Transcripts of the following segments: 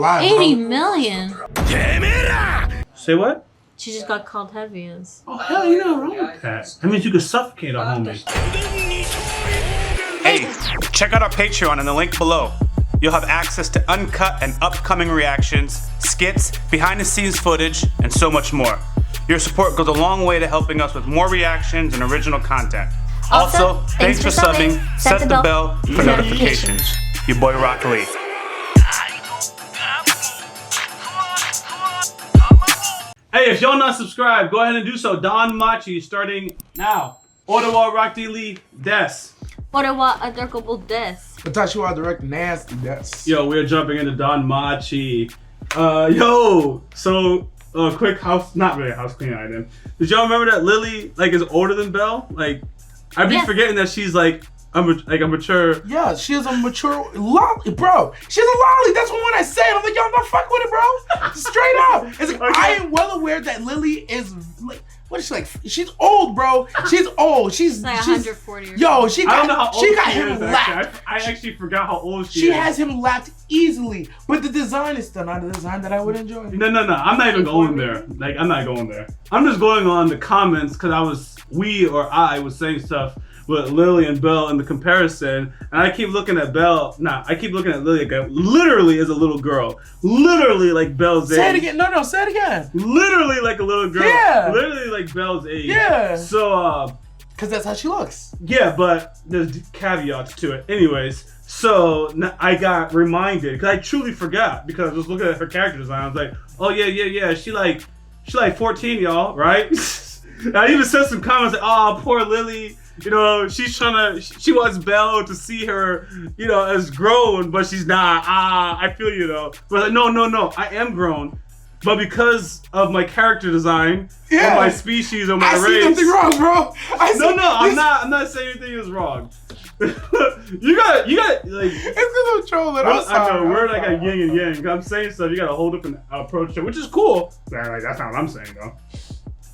alive. 80 million. Say what? She just got called heaviest. Oh hell, you know wrong with that. That means you could suffocate a homie. Hey, check out our Patreon in the link below. You'll have access to uncut and upcoming reactions, skits, behind-the-scenes footage, and so much more. Your support goes a long way to helping us with more reactions and original content. Also, thanks for subbing. Set the bell for notifications. Your boy YaBoyRockLee. Hey, if y'all not subscribed, go ahead and do so. DanMachi starting now. YaBoyRockLee des. Ottawa adorable des. I thought you were direct nasty. That's. Yo, we're jumping into DanMachi. So quick house, not really a house cleaning item. Did y'all remember that Lily like is older than Belle? Like, I'd be forgetting that she's like a mature. Yeah, she is a mature lolly, bro. She's a lolly. That's what when I say it, I'm like, y'all not fuck with it, bro. Straight up. It's like I am well aware that Lily is like. What is she like? She's old, bro. She's old. She's like 140 or yo, she got, I don't know how old she got she him is, lapped. I actually forgot how old she is. She has him lapped easily, but the design is still not a design that I would enjoy. No. I'm not even going there. Like, I'm not going there. I'm just going on the comments because I was saying stuff with Lily and Belle in the comparison, and I keep looking at Belle. I keep looking at Lily like literally as a little girl, literally like Belle's age. Say it again. No, say it again. Literally like a little girl. Yeah. Literally like Belle's age. Yeah. So, because that's how she looks. yeah, but there's caveats to it. Anyways, so I got reminded because I truly forgot because I was looking at her character design. I was like, oh yeah. She like 14, y'all, right? I even said some comments like, oh, poor Lily. You know, she wants Belle to see her, you know, as grown, but she's not. I feel you though. But like, no, I am grown. But because of my character desigin, or my species, or my race. I see nothing wrong, bro. I'm not saying anything is wrong. you got like. It's gonna troll it. I know, we're like a yin and yang. I'm saying stuff, you got a whole different approach to it, which is cool. Like, that's not what I'm saying though.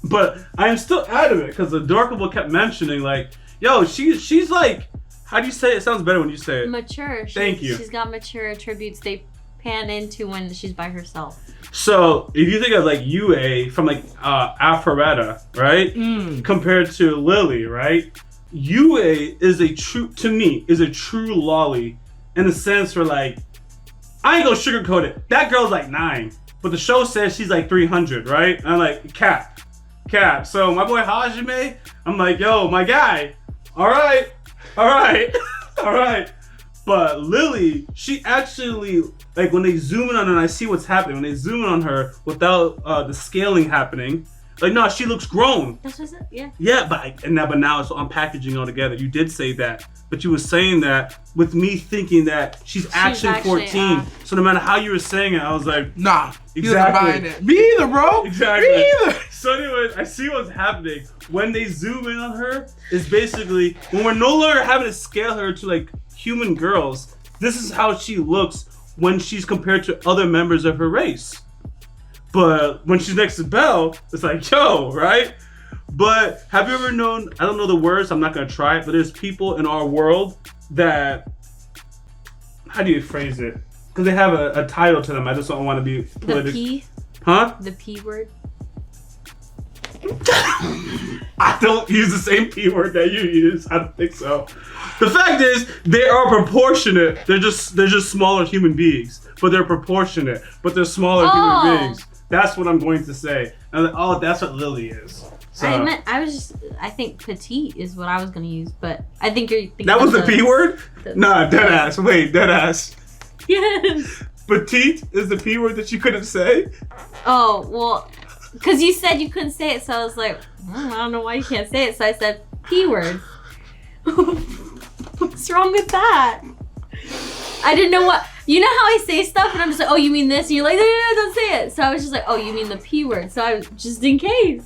But I am still adamant because the Dorkable kept mentioning like, yo, she's like, how do you say it? It sounds better when you say it. Mature. Thank you. She's got mature attributes they pan into when she's by herself. So if you think of like Yue from like Alpharetta, right? Compared to Lily, right? Yue is a true lolly in the sense where like, I ain't gonna sugarcoat it. That girl's like 9, but the show says she's like 300, right? And I'm like, cap. So my boy Hajime, I'm like, yo, my guy, all right. But Lily, she actually, like when they zoom in on her and I see what's happening, when they zoom in on her without the scaling happening, like, no, she looks grown. That's what it, yeah. Yeah, but now it's all packaging all together. You did say that, but you were saying that with me thinking that she's actually 14. So no matter how you were saying it, I was like, nah, exactly. It. Me either, bro. Exactly. Me either. So anyways, I see what's happening. When they zoom in on her, is basically when we're no longer having to scale her to like human girls. This is how she looks when she's compared to other members of her race. But when she's next to Belle, it's like, yo, right? But have you ever known, I don't know the words, I'm not gonna try it, but there's people in our world that, how do you phrase it? Because they have a title to them, I just don't want to be political. The P? Huh? The P word? I don't use the same P word that you use. I don't think so. The fact is, they are proportionate. They're just smaller human beings, but they're proportionate. But they're smaller human beings. That's what I'm going to say. And like, oh, that's what Lily is. So. I think petite is what I was gonna use, but I think you're thinking that was the P word? Nah, deadass. Wait, deadass. Yes. Petite is the P word that you couldn't say? Oh, well, because you said you couldn't say it, so I was like, I don't know why you can't say it, so I said P word. What's wrong with that? I didn't know what, you know how I say stuff and I'm just like, oh, you mean this? And you're like, no, don't say it. So I was just like, oh, you mean the P word. So I was just in case.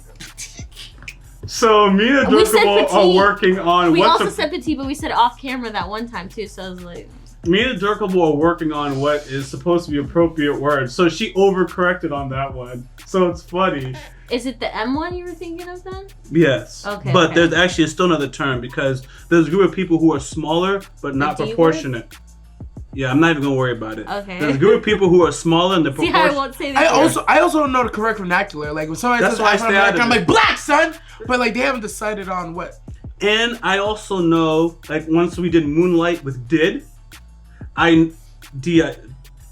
So me and Dorkable are working on we also said petite, but we said off camera that one time too, so I was like, me and Dorkable are working on what is supposed to be appropriate words. So she overcorrected on that one. So it's funny. Is it the M one you were thinking of then? Yes. Okay. But there's actually still another term because there's a group of people who are smaller but not proportionate. Yeah, I'm not even gonna worry about it. Okay. There's a group of people who are smaller in the See how I proportion. won't say I this. also don't know the correct vernacular. Like when somebody That's says why I African stay out American, of I'm it. like black son, but like they haven't decided on what. And I also know, like once we did Moonlight with did. I'm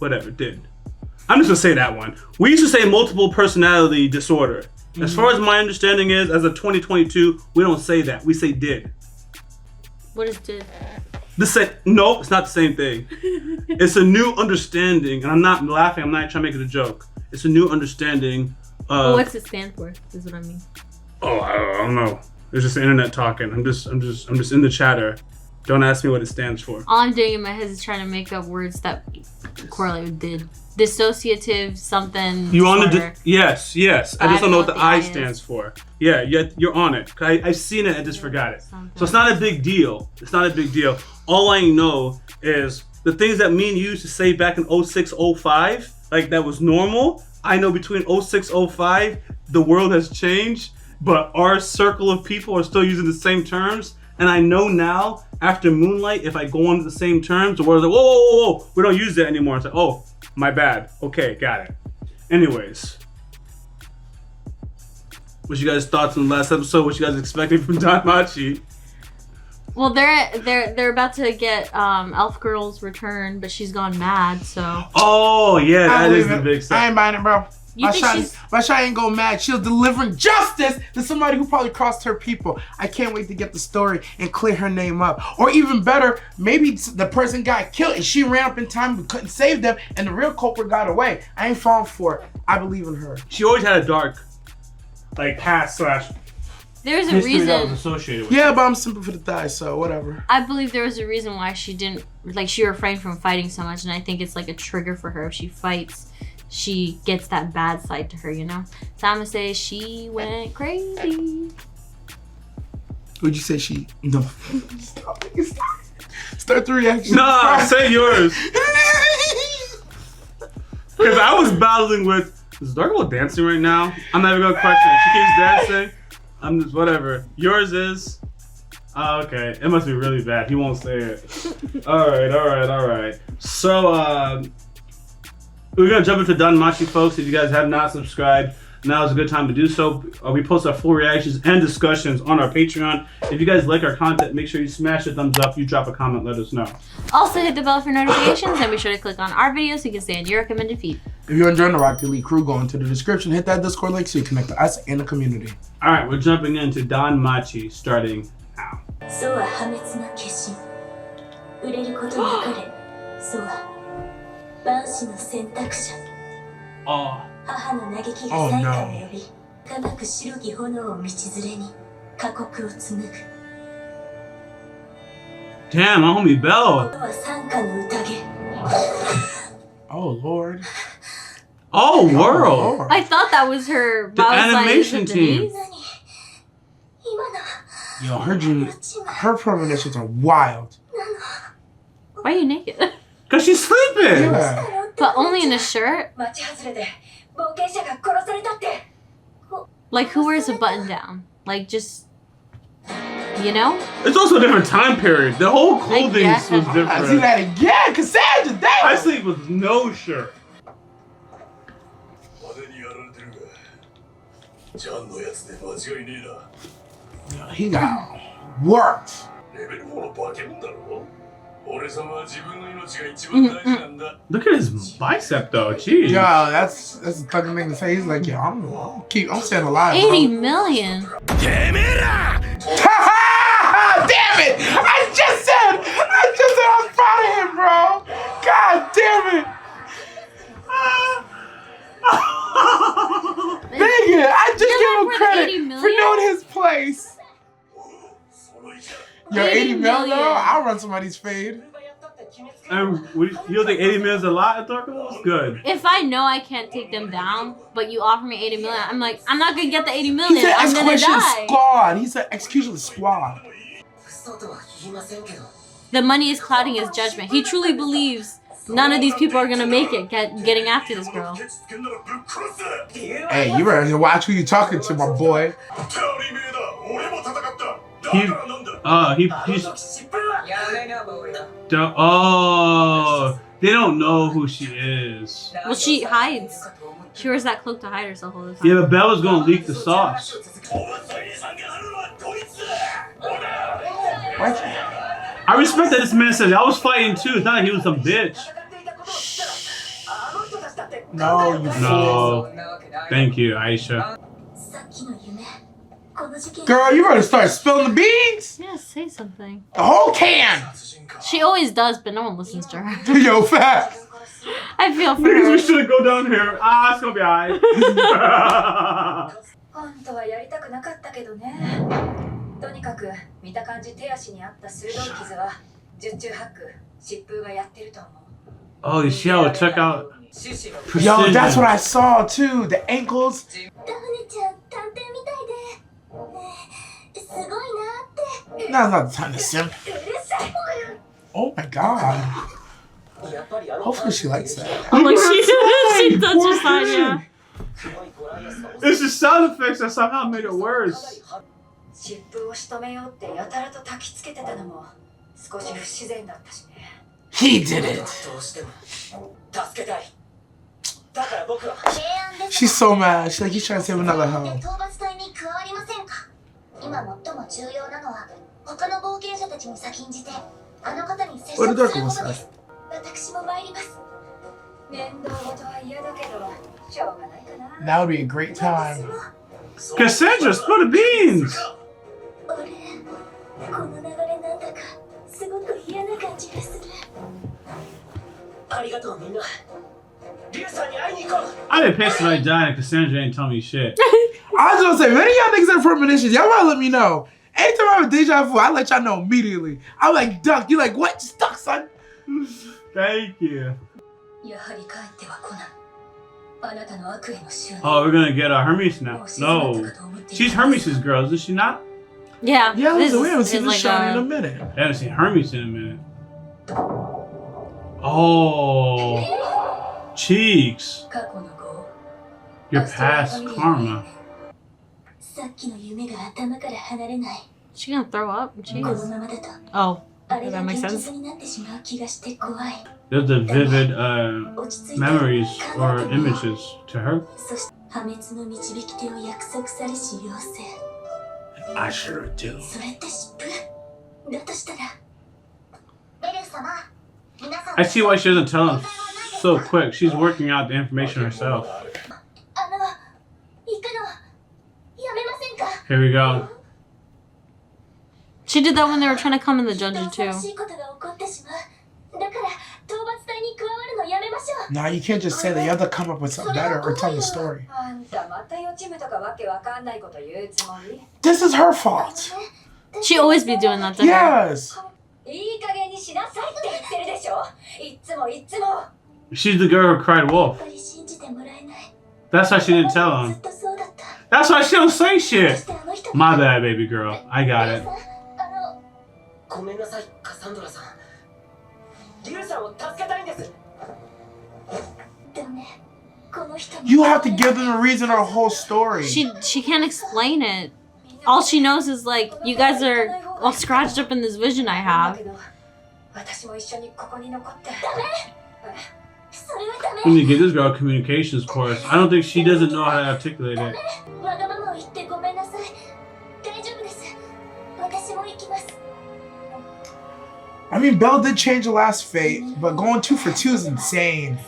just gonna say that one. We used to say multiple personality disorder. As far as my understanding is, as of 2022, we don't say that. We say did. What is did? No, it's not the same thing. It's a new understanding, and I'm not laughing. I'm not trying to make it a joke. It's a new understanding. Well, what's it stand for? Is what I mean. Oh, I don't know. It's just the internet talking. I'm just in the chatter. Don't ask me what it stands for. All I'm doing in my head is trying to make up words that correlate with did. Dissociative something. You on disorder. the yes. I just don't know what the I stands is. for. Yeah, you're on it. I've seen it. I just forgot it. Something. So it's not a big deal. All I know is the things that me and you used to say back in 06, 05, like that was normal. I know between 06, 05, the world has changed, but our circle of people are still using the same terms. And I know now, after Moonlight, if I go on to the same terms, the world's like, whoa, we don't use that anymore. It's like, oh, my bad. Okay, got it. Anyways. What's you guys' thoughts on the last episode? What you guys expecting from DanMachi? Well, they're about to get Elf Girl's return, but she's gone mad, so. Oh, yeah, that is the big I stuff. ain't buying it, bro. You think she's... My shy ain't go mad. She was delivering justice to somebody who probably crossed her people. I can't wait to get the story and clear her name up. Or even better, maybe the person got killed and she ran up in time but couldn't save them and the real culprit got away. I ain't falling for it. I believe in her. She always had a dark, like, past / There's a history that was reason. associated with Yeah, it. but I'm simple for the thighs, so whatever. I believe there was a reason why she didn't, like, she refrained from fighting so much, and I think it's like a trigger for her. If she fights, she gets that bad side to her, you know? So I'm gonna say she went crazy. Would you say she? No. Stop. Start the reaction. Nah, say yours. Because I was battling with, is Dark Girl dancing right now? I'm not even gonna question it. She keeps dancing. I'm just, whatever. Yours is? Oh, okay. It must be really bad. He won't say it. All right. So, we're gonna jump into DanMachi, folks. If you guys have not subscribed, now is a good time to do so. We post our full reactions and discussions on our Patreon. If you guys like our content, make sure you smash the thumbs up. You drop a comment, let us know. Also hit the bell for notifications and be sure to click on our videos so you can stay on your recommended feed. If you're enjoying the YaBoyRockLee crew, go into the description, hit that Discord link so you connect to us and the community. All right, we're jumping into DanMachi starting now. そうは破滅の化身売れることなかれそうは万死の選択者 Oh. 母の嘆きが最下を呼び高く白き炎を道連れに過酷を紡ぐ Damn, my homie Bell. は参加の宴 Oh, Lord. Oh, world. Lord. I thought that was her. The but I was animation like, is it team. Denise? 何今の Yo, her premonitions are wild. Why are you naked? Because she's sleeping. Yeah. But only in a shirt? 町外れで冒険者が殺されたって Like, who wears a button down? Like, just, you know? It's also a different time period. The whole clothing guess. was I see different. that again, Cassandra, damn! I sleep with no shirt. He got worked. Look at his bicep though. Jeez. Yo, that's a fucking thing to say. He's like, yo, I'm staying alive. 80 million. Damn it! I just said I'm proud of him, bro. God damn it! Nigga, I just You're give him like, credit 80 for million? knowing his place. Yo, 80 million, million. I'll run somebody's fade. And you don't think 80 million is a lot at Dark Girl? It's good. If I know I can't take them down, but you offer me 80 million, I'm like, I'm not gonna get the 80 He million. said I'm gonna execution die. squad. He said execution squad. 嘘とは言いませんけど The money is clouding his judgment. He truly believes none of these people are gonna make it getting after this girl. Hey, you better watch who you talking to, my boy. He's Oh, they don't know who she is. Well, she hides. She wears that cloak to hide herself all the time. Yeah, but Bella's gonna leak the sauce. What? I respect that this man said I was fighting too. It's not like he was some bitch. No, you fool. No. Thank you, Aisha. さっきの夢この事件 Girl, you better start spilling the beans. Yeah, say something. The whole can. She always does, but no one listens to her. Yo, fat. I feel for Niggas, we her. shouldn't go down here. Ah, it's gonna be alright. 本当はやりたくなかったけどねとにかく見た感じ手足にあった鋭い傷は十中八九疾風がやってると思う Oh, you see how it took out Yo, that's what precision. I saw too. The ankles. ダフネちゃん探偵みたいですごいなって Now's not the time to simp. うるさい Oh my god. Hopefully she likes that. I'm like, she does your sign, yeah. It's the sound effects that somehow made it worse. 疾風を仕留めようってやたらと焚きつけてたのも少し不自然だったしね He did it. どうしても助けたいだから僕は She's so mad. She's like, he's trying to save another hell. 討伐隊に加わりませんか今最も重要なのは他の冒険者たちに先んじてあの方に接触することです私も参ります面倒事は嫌だけどしょうがないかな That would be a great time. Cassandra, spill the beans. 俺この流れなんだかすごく嫌な感じがするありがとうみんなリュウさんに会いに行こう I didn't pay somebody dying and Cassandra ain't tell me shit. I was gonna say, many of y'all niggas have premonitions. Y'all gotta let me know. Anytime I have a deja vu, I let y'all know immediately. I'm like, duck. You like, what? Just duck, son. Thank you. やはり帰っては来ないあなたの悪への執念 Oh, we're gonna get Hermes now. No. She's Hermes' girl, isn't she not? Yeah. Yeah, this listen, we haven't is seen this like shiny in a a- minute. I haven't seen Hermes in a minute. Oh. Cheeks. 過去の業 Your past karma. さっきの夢が頭から離れない She gonna throw up? こ Jeez. のままだと Oh, あれが that 現 makes 実 sense. になってしまう気がして怖い There's the vivid 落ち着いて memories 考 or えてみよう images to her. そして破滅の導き手を約束されし妖精 I sure do. それって疾風だとしたらベル様皆さん I see why she doesn't tell him so quick. She's working out the information herself. 行くのやめませんか Here we go. She did that when they were trying to come in the dungeon 恐 too. ろしいことが起こってしまうだから討伐隊に加わるのやめましょう Nah, you can't just say that. You have to come up with something better or tell the story. あんたまた予知夢とかわけわかんないこと言うつもり This is her fault. She always be doing that to her. Yes. いい加減にしなさいって言ってるでしょいっつも She's the girl who cried や wolf. っぱり信じてもらえない That's why she didn't tell ず him. っとそうだった That's why she don't say そし shit. てあの人 My bad, baby girl. I got it. ごめんなさいカサンドラさんリュウさんを助けたいんですでもねこの人 You have to give them a reason or a whole story. She can't explain it. All she knows is like, you guys are all scratched up in this vision I have. 私も一緒にここに残ってダメそれはダ We メ need to get this girl a communications course. I don't think she doesn't know how to articulate it. わがままを言ってごめんなさい大丈夫です私も行きます I mean, Belle did change the last fate, but going 2 for 2 is insane.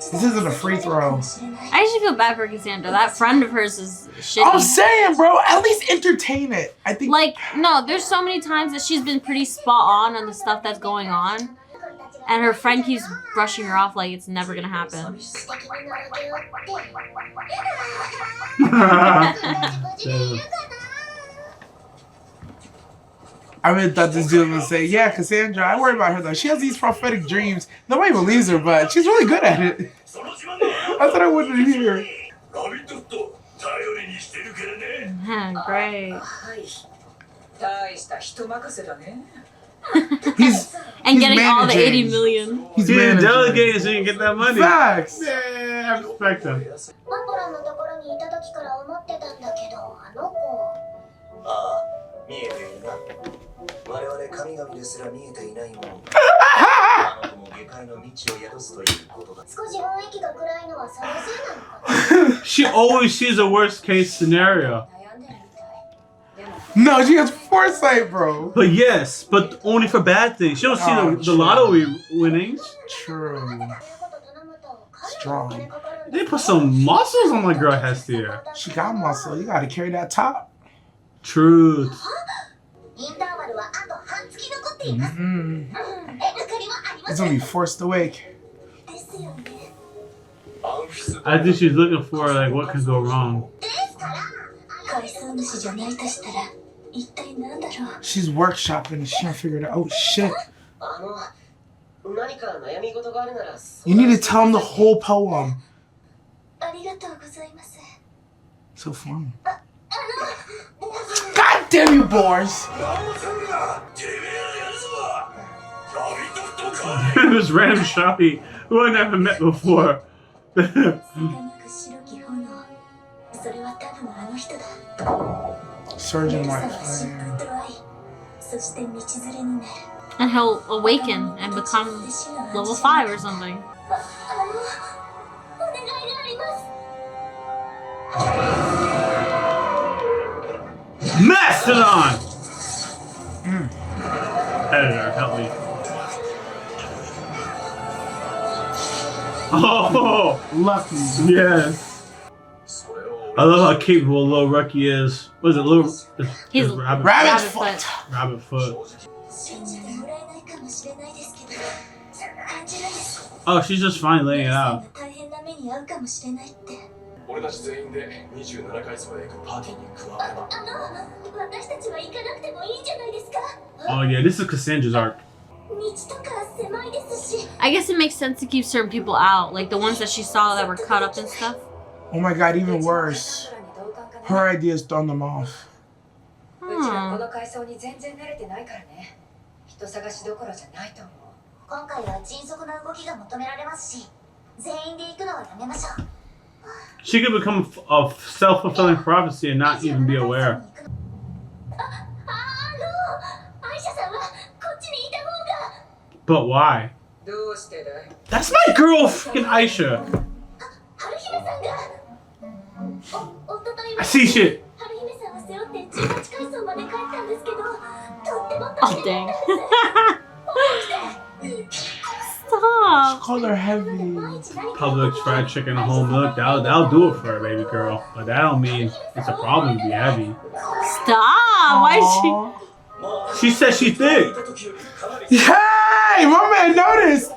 This isn't a free throw. I actually feel bad for Cassandra. That friend of hers is I'm shitty. saying, bro, at least entertain it. I think. Like, no, there's so many times that she's been pretty spot on the stuff that's going on. And her friend keeps brushing her off like it's never gonna happen. I really thought this dude would say, yeah, Cassandra, I worry about her though. She has these prophetic dreams. Nobody believes her, but she's really good at it. I thought I wouldn't hear. Great. 大した人任せだね He's And He's getting all the managing. 80 million. he's He's managing. delegating so you can get that money. Facts. Yeah, I respect him. マコランのところにいた時から思ってたんだけどあの子ああ、見えているな。我々神々ですら見えていないもの。She always sees the worst case scenario. No, she has foresight, bro. But yes, but only for bad things. She don't see the lottery winnings. True. Strong. They put some muscles on my girl Hestia. She got muscle. You gotta carry that top. Truth. It's gonna be forced awake. I think she's looking for like what can go wrong. She's workshopping. She's trying to figure it out. Oh shit! You need to tell him the whole poem. So fun. God damn you, Boris! This random shoppy who I never met before. Surgeon like fire. And he'll awaken and become level 5 or something. Mastodon! Editor, help me. Oh! Lucky. Yes. I love how capable Little Rookie is. What is it, Little? He's Rabbit foot. Rabbit foot. Oh, she's just fine laying it out. Oh yeah, this is Cassandra's arc. I guess it makes sense to keep certain people out, like the ones that she saw that were cut up and stuff. Oh my god, even worse. Her ideas thrown them off. Hmm. She could become a self-fulfilling prophecy and not even be aware. But why? That's my girl, freaking Aisha. I see shit. Oh dang. She Stop. called her heavy. Publix fried chicken and whole milk. That'll do it for her, baby girl. But that don't mean it's a problem to be heavy. Stop. Why is she? She said she thick. Hey, my man noticed.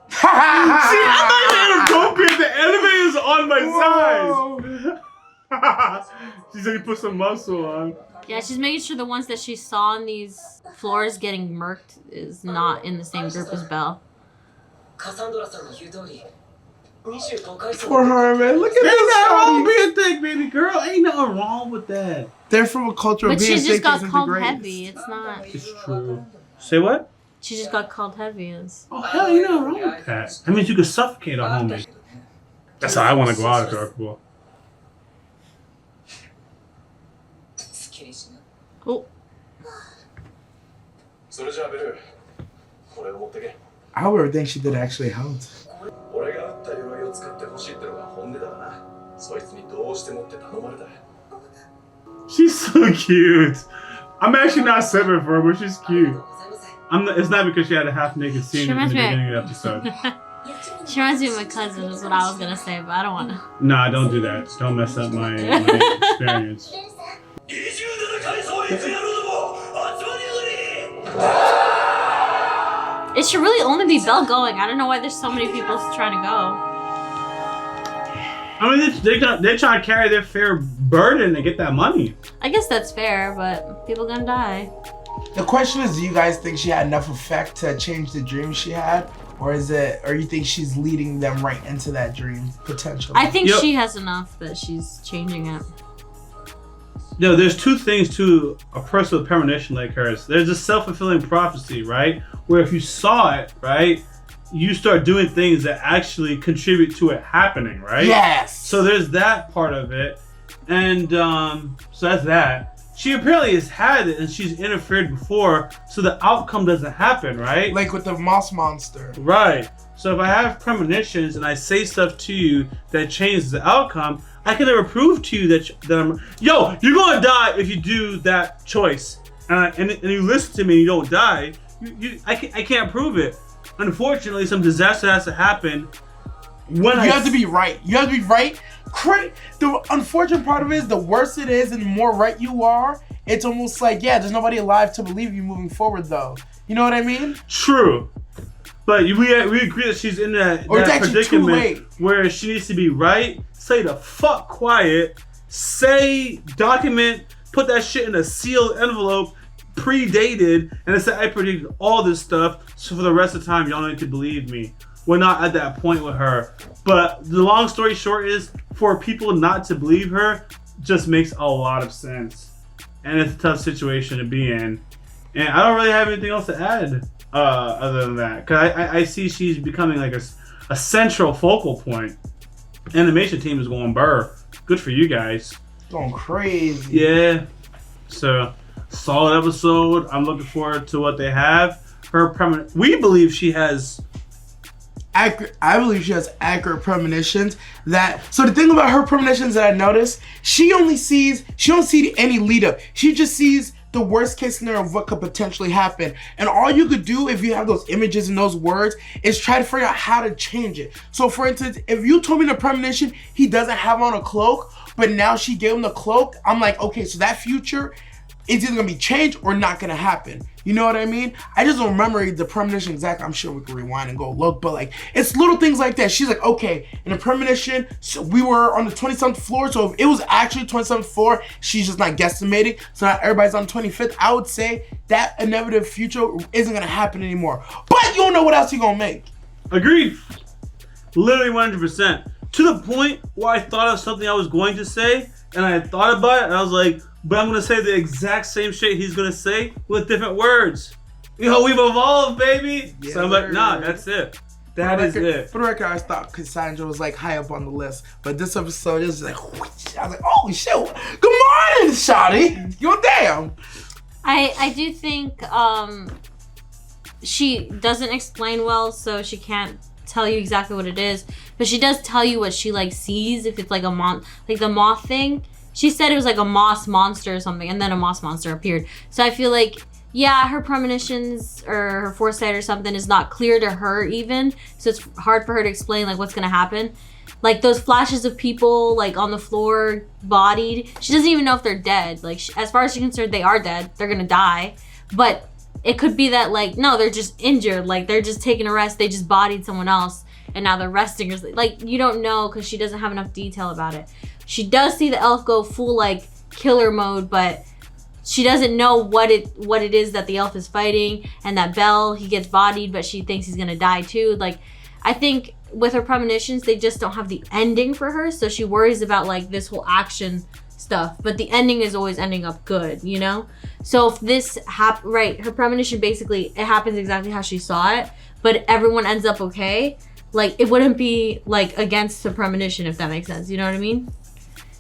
See, I'm not even appropriate. The elevator's on my side. She said you put some muscle on. Yeah, she's making sure the ones that she saw on these floors getting murked is not in the same group as Belle. For her, man. Look at Ain't this. nothing wrong Shawty. being thick, baby girl. Ain't nothing wrong with that. They're from a culture of But being she just thick got isn't the called greatest. heavy. It's not. It's true. Say what? She just got called heavy. It's... Oh, hell, ain't nothing wrong with that. That means you could suffocate a homie. That's how I want to go out of her. Cool. Oh. I would think she did actually help. She's so cute. I'm actually not seven for her, but she's cute. It's not because she had a half-naked scene She in the reminds me- beginning of the episode. She reminds me of my cousin, is what I was gonna say, but I don't wanna. Nah, don't do that. Don't mess up my experience. It should really only be Belle going. I don't know why there's so many people trying to go. I mean, they're trying to carry their fair burden to get that money. I guess that's fair, but people gonna die. The question is, do you guys think she had enough effect to change the dream she had? Or you think she's leading them right into that dream, potentially? I think Yep. she has enough that she's changing it. No, there's two things to a person with premonition like hers. There's a self-fulfilling prophecy, right? Where if you saw it, right, you start doing things that actually contribute to it happening, right? Yes! So there's that part of it. And so that's that. she apparently has had it and she's interfered before, so the outcome doesn't happen, right? Like with the moss monster. Right. So if I have premonitions and I say stuff to you that changes the outcome, I can never prove to you that I'm. Yo, you're gonna die if you do that choice, and you listen to me and you don't die. I can't prove it. Unfortunately, some disaster has to happen. You have to be right. You have to be right. The unfortunate part of it is the worse it is and the more right you are, it's almost like, yeah, there's nobody alive to believe you moving forward though. You know what I mean? True. But we agree that she's in that predicament where she needs to be right, stay the fuck quiet, document, put that shit in a sealed envelope, predated, and it said I predicted all this stuff, so for the rest of the time y'all need to believe me. We're not at that point with her. But the long story short is, for people not to believe her just makes a lot of sense. And it's a tough situation to be in. And I don't really have anything else to add other than that. Because I see she's becoming like a central focal point. Animation team is going burr. Good for you guys. Going crazy. Yeah. So, solid episode. I'm looking forward to what they have. We believe she has... I believe she has accurate premonitions. So the thing about her premonitions that I noticed, she don't see any lead up. She just sees the worst case scenario of what could potentially happen. And all you could do if you have those images and those words is try to figure out how to change it. So for instance, if you told me in the premonition he doesn't have on a cloak, but now she gave him the cloak, I'm like, okay, so that future is either gonna be changed or not gonna happen. You know what I mean? I just don't remember the premonition exactly. I'm sure we can rewind and go look, but like, it's little things like that. She's like, okay, in the premonition, so we were on the 27th floor, so if it was actually 27th floor, she's just not guesstimating, so now everybody's on 25th. I would say that inevitable future isn't gonna happen anymore. But you don't know what else you're gonna make. Agreed. Literally 100%. To the point where I thought of something I was going to say, and I thought about it, and I was like, but I'm gonna say the exact same shit he's gonna say with different words. Yo, we've evolved, baby. Yeah, so I'm like, nah, that's it. That is it. For the record, I thought Cassandra was like high up on the list, but this episode is like, whoosh. I was like, oh shit, good morning, shawty. You're damn. I do think she doesn't explain well, so she can't tell you exactly what it is, but she does tell you what she like sees. If it's like a like the moth thing, she said it was like a moss monster or something, and then a moss monster appeared. So I feel like, yeah, her premonitions or her foresight or something is not clear to her even, so it's hard for her to explain like what's gonna happen. Like those flashes of people like on the floor, bodied, she doesn't even know if they're dead. Like as far as she's concerned, they are dead. They're gonna die, but it could be that like, no, they're just injured. Like they're just taking a rest. They just bodied someone else and now they're resting. Like you don't know because she doesn't have enough detail about it. She does see the elf go full like killer mode, but she doesn't know what it is that the elf is fighting. And that Belle, he gets bodied, but she thinks he's gonna die too. Like I think with her premonitions, they just don't have the ending for her. So she worries about like this whole action stuff, but the ending is always ending up good, you know? So if this right, her premonition basically, it happens exactly how she saw it, but everyone ends up okay. Like it wouldn't be like against the premonition, if that makes sense. You know what I mean?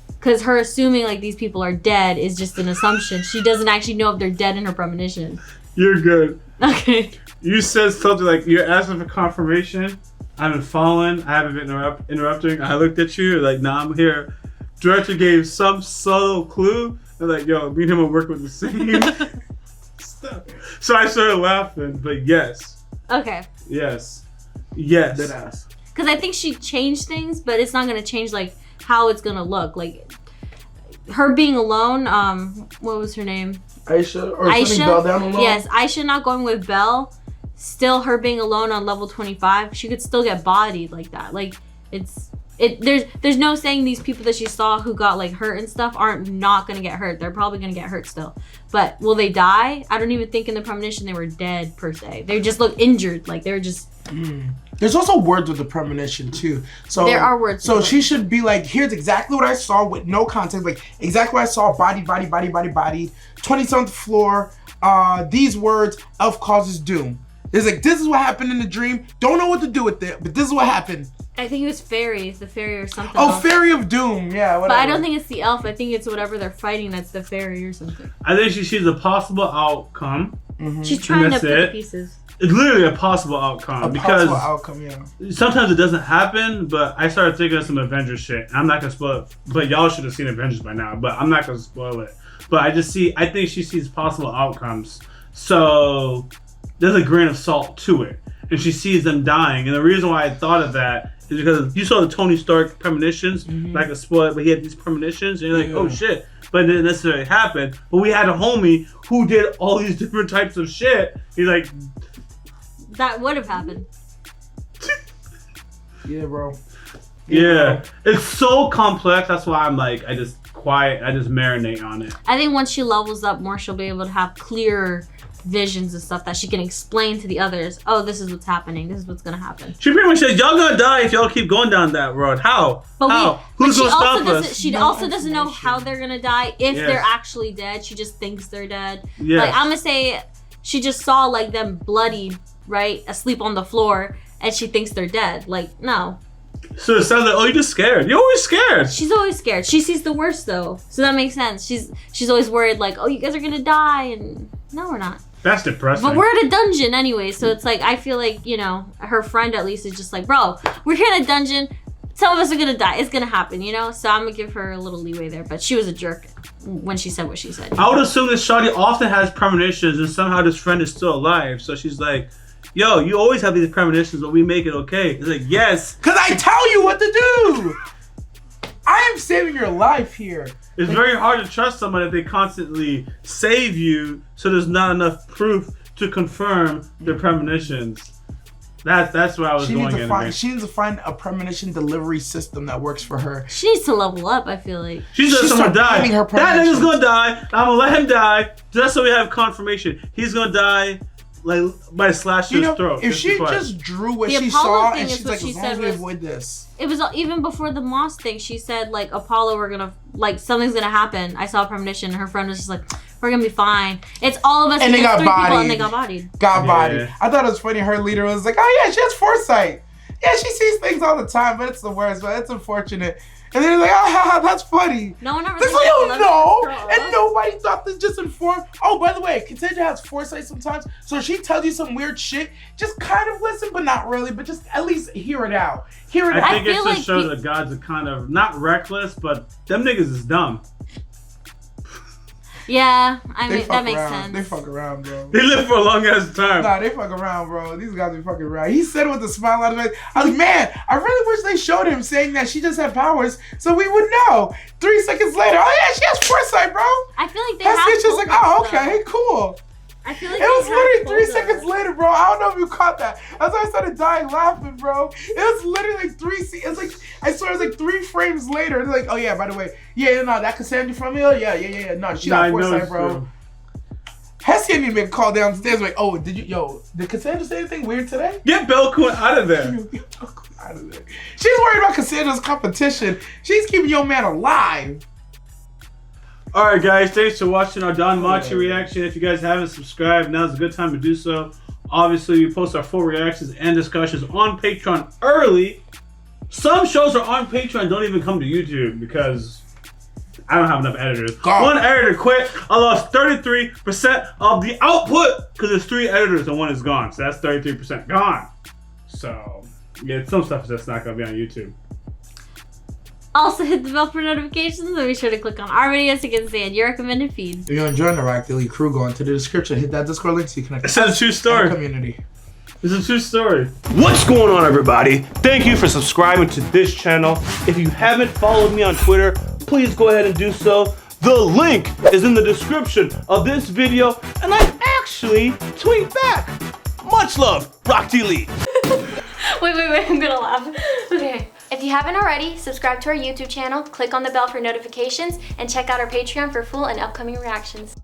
Because her assuming like these people are dead is just an assumption. She doesn't actually know if they're dead in her premonition. You're good. Okay. You said something like you're asking for confirmation. I've been following. I haven't been interrupting. I looked at you like, nah, I'm here. Director gave some subtle clue. They're like, yo, me and him are working with the same stuff. So I started laughing, but yes. Okay. Yes. Yes. Dead ass. Because I think she changed things, but it's not going to change like how it's going to look. Like her being alone, what was her name? Aisha? Or putting Belle down alone? Yes, Aisha not going with Belle. Still her being alone on level 25. She could still get bodied like that. Like there's no saying these people that she saw who got like hurt and stuff aren't not gonna get hurt. They're probably gonna get hurt still. But will they die? I don't even think in the premonition they were dead per se. They just look injured. Like they were just. There's also words with the premonition too. So there are words. So she should be like, here's exactly what I saw with no context. Like exactly what I saw, body, 27th floor. These words, elf causes doom. It's like, this is what happened in the dream. Don't know what to do with it, but this is what happened. I think it was fairies, the fairy or something. Oh, else. Fairy of Doom. Yeah, whatever. But I don't think it's the elf. I think it's whatever they're fighting that's the fairy or something. I think she sees a possible outcome. Mm-hmm. She's trying to that's put it. the pieces. It's literally a possible outcome because outcome, yeah. sometimes it doesn't happen. But I started thinking of some Avengers shit. I'm not gonna spoil it, but y'all should have seen Avengers by now. But I'm not gonna spoil it. But I think she sees possible outcomes. So there's a grain of salt to it, and she sees them dying. And the reason why I thought of that is because you saw the Tony Stark premonitions, like a spoiler, but he had these premonitions, and you're like, oh shit. But it didn't necessarily happen. But we had a homie who did all these different types of shit. He's like, that would have happened. Yeah, bro. Yeah. It's so complex. That's why I'm like, I just quiet. I just marinate on it. I think once she levels up more, she'll be able to have clearer visions and stuff that she can explain to the others. Oh, this is what's happening. This is what's gonna happen. She pretty much says, y'all gonna die if y'all keep going down that road. How? How? Who's gonna stop us? She also doesn't know how they're gonna die, if they're actually dead. She just thinks they're dead. Yes. Like, I'm gonna say she just saw like them bloody, right, asleep on the floor, and she thinks they're dead. Like, no. So it sounds like, oh, you're just scared. You're always scared. She's always scared. She sees the worst though, so that makes sense. She's always worried, like, oh, you guys are gonna die, and no, we're not. That's depressing. But we're at a dungeon anyway, so it's like, I feel like, you know, her friend at least is just like, bro, we're here in a dungeon. Some of us are gonna die. It's gonna happen, you know? So I'm gonna give her a little leeway there. But she was a jerk when she said what she said. I would assume this shawty often has premonitions, and somehow this friend is still alive. So she's like, yo, you always have these premonitions, but we make it okay. It's like, yes. Because I tell you what to do. I am saving your life here. It's very hard to trust someone if they constantly save you, so there's not enough proof to confirm their premonitions. That's where I was going in. She needs to find a premonition delivery system that works for her. She needs to level up, I feel like. She said someone die. Her that nigga's gonna die. I'm gonna let him die. Just so we have confirmation. He's gonna die like by slashing his throat. If she just drew what The she Apollo saw thing and is she's what like, she as long said as we was- avoid this. It was even before the Moss thing. She said, like, Apollo, we're gonna, like, something's gonna happen. I saw a premonition. Her friend was just like, we're gonna be fine. It's all of us And they against got three people, bodied. and they got bodied. Got bodied. I thought it was funny. Her leader was like, oh yeah, she has foresight. Yeah, she sees things all the time, but it's the worst. But it's unfortunate. And they're like, ah, that's funny. No one ever This thinks we don't love know, this girl. and nobody thought this just informed. Oh, by the way, Cassandra has foresight sometimes, so if she tells you some weird shit, just kind of listen, but not really, but just at least hear it out. Hear it out. I think I it's feel to like show the gods are kind of not reckless, but them niggas is dumb. Yeah, I They mean, fuck that makes around. sense. They fuck around, bro. They live for a long ass time. Nah, they fuck around, bro. These guys be fucking around. He said it with a smile on his face. I was like, man, I really wish they showed him saying that she just had powers so we would know. 3 seconds later, oh yeah, she has foresight, bro. I feel like they That's have it. Just like, told oh, us, though. okay, cool. I feel like It was they have literally 3 told seconds us. later, bro. I don't know if you caught that. That's why I started dying laughing, bro. It was literally like it's like, I swear it was like 3 frames later. They're like, oh yeah, by the way, yeah, no, that Cassandra from here, yeah. No, she got foresight, bro. Hesky didn't even call downstairs like, oh, did Cassandra say anything weird today? Get Belcoon out of there. Out of there. She's worried about Cassandra's competition. She's keeping your man alive. Alright guys, thanks for watching our DanMachi reaction. If you guys haven't subscribed, now's a good time to do so. Obviously, we post our full reactions and discussions on Patreon early. Some shows are on Patreon don't even come to YouTube because I don't have enough editors. God. One editor quit. I lost 33% of the output because there's 3 editors and 1 is gone. So that's 33% gone. So, yeah, some stuff that's not going to be on YouTube. Also, hit the bell for notifications and be sure to click on our videos to get to see your recommended feeds. If you're enjoying the YaBoyRockLee crew, go into the description, hit that Discord link so you can connect It's a true story. community. It's a true story. What's going on, everybody? Thank you for subscribing to this channel. If you haven't followed me on Twitter, please go ahead and do so. The link is in the description of this video, and I actually tweet back. Much love, YaBoyRockLee. Wait, I'm gonna laugh. Okay. If you haven't already, subscribe to our YouTube channel, click on the bell for notifications, and check out our Patreon for full and upcoming reactions.